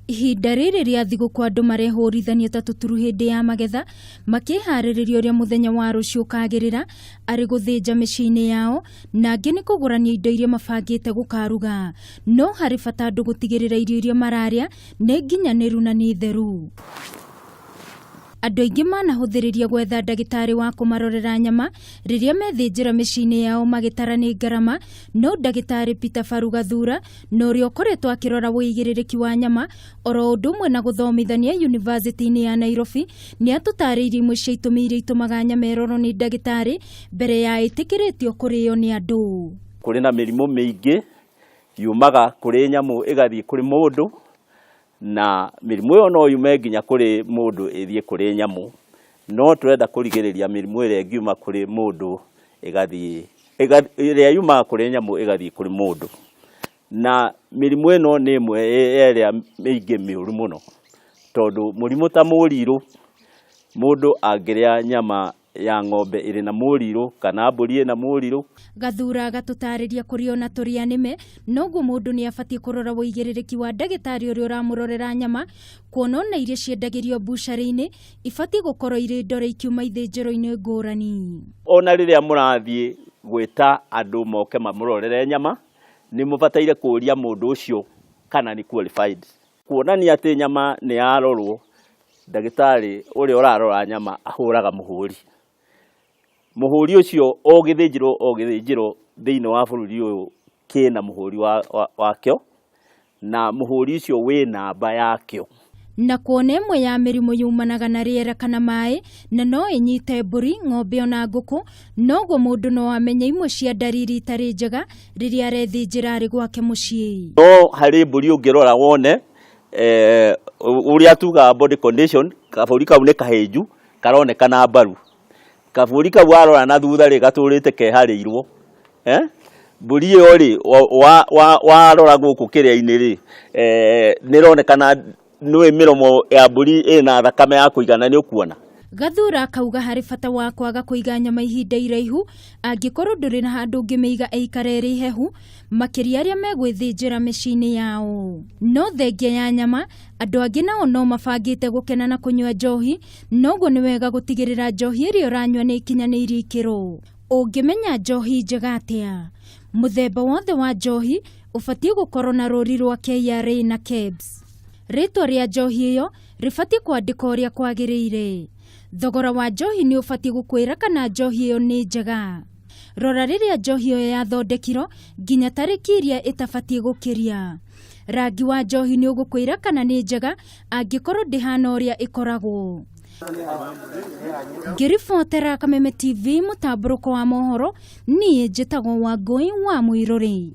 Ihinda rĩrĩ rĩa thigũkũ andũ marehũrithania ta tuturu hĩndĩ ya magetha makĩharĩrĩria ũrĩa mũthenya wa rũciũ ũkagĩrĩra arĩ gũthĩnja mĩciĩ-inĩ yao na angĩ nĩ kũgũrania indo iria mabangĩte gũkaruga, no harĩ bata andũ gũtigĩrĩra irio iria mararĩa nĩ nginyanĩru na nĩ theru. Andũ aingĩ manahũthĩrĩria gwetha ndagitari wa kũmarorera nyama rĩrĩa methĩnjĩra mĩciĩ-inĩ yao magĩtara nĩ ngarama, no ndagitari Bata gathura na ũrĩa ũkoretwo akĩrora wĩigĩrĩrĩki wa nyama oro ũndũ ũmwe na gũthomithania yunivasĩtĩ-inĩ ya Nairobi nĩ atũtarĩirie imwe cia itũmi iria itũmaga nyama ĩrorwo nĩ ndagitari mbere ya ĩtĩkĩrĩtio kũrĩo nĩ andũ. Kũrĩ na mĩrimũ mĩingĩ yumaga kũrĩ nyamũ ĩgathiĩ kũrĩ mũndũ, na mĩrimũ ĩyo no yume nginya kũrĩ mũndũ ĩthiĩ kũrĩ nyamũ, no turenda kũrigĩrĩria mĩrimũ ĩrĩa ĩngiuma kũrĩ mũndũ ĩrĩa yumaga kũrĩ nyamũ ĩgathiĩ kũrĩ mũndũ. Na mĩrimũ ĩno nĩ ĩmwe ĩrĩa mĩingĩ mĩũru mũno, tondũ mũrimũ ta mũrirũ, mũndũ angĩrĩa nyama ya ng'ombe ĩrĩ na mũrirũ kana mbũri ĩna mũrirũ. Gathura agatũtarĩria kũrĩ ona tũrĩa nĩme, noguo mũndũ nĩ abatiĩ kũrora wĩigĩrĩrĩki wa ndagĩtarĩ ũrĩa ũramũrorera nyama, kuona ona iria ciendagĩrio mbucarĩ-inĩ ibatiĩ gũkorwo irĩ ndore ikiuma ithĩnjĩro-inĩ ngũrani. Ona rĩrĩa mũrathiĩ gwĩta andũ moke mamũrorere nyama, nĩ mũbataire kũria mũndũ ũcio kana nĩ qualified. Kuonania atĩ nyama nĩ yarorwo, ndagĩtarĩ ũrĩa ũrarora nyama ahũraga mũhũri. Mũhũri ũcio o gĩthĩnjĩro thĩinĩ wa bũrũri ũyũ kĩna mũhũri wakĩo, na mũhũri ũcio wĩ namba yakĩo. Na kuona ĩmwe ya mĩrimũ yumanaga na rĩera kana maĩ na no ĩnyite mbũri, ng'ombe ona ngũkũ, noguo mũndũ no amenye imwe cia ndariri itarĩ njega rĩrĩa arethĩnjĩra arĩ gwake mũciĩ. No harĩ mbũri ũngĩrora wone ũrĩa tugaga body condition, kabũri kau nĩ kahĩnju karonekana mbaru. Kabũri kau warora na thutha rĩ gatũrĩte keharĩirwo. Mbũri ĩyo rĩ warora gũkũ kĩrĩa-inĩ rĩ nĩronekana nĩ mĩromo ya mbũri ĩna thakame ya kũigana, nĩ ũkuona. Gathura akauga harĩ bata wa kwaga kũiga nyama ihinda iraihu angĩkorwo ndũrĩ na handũ ũngĩmĩiga ĩikare ĩrĩ hehu, makĩria arĩa megwĩthĩnjĩra mĩciĩ-inĩ yao. No thengia ya nyama, andũ angĩ nao no mabangĩte gũkena na kũnyua njohi, noguo nĩ wega gũtigĩrĩra njohi ĩrĩa ũranyua nĩ ikinyanĩirie ikĩro. Ũngĩmenya njohi njega atĩa? Mũthemba wothe wa njohi ũbatiĩ gũkorwo na rũri rwa KRA na KEBS. Rĩtwa rĩa njohi ĩyo rĩbatiĩ kwandĩka ũrĩa kwagĩrĩire. Thogora wa njohi nĩ ũbatiĩ gũkwĩra kana njohi ĩyo nĩ njega. Rora rĩrĩa njohi ĩyo yathondekirwo nginya tarĩki iria ĩtabatiĩ gũkĩria. Rangi wa njohi nĩ ũgũkwĩra kana nĩ njega angĩkorwo ndĩhana ũrĩa ĩkoragwo. Ngĩribotera Kameme TV mũtambũrũko wa mohoro, niĩ njĩtagwo Wangũi wa Mũirũrĩ.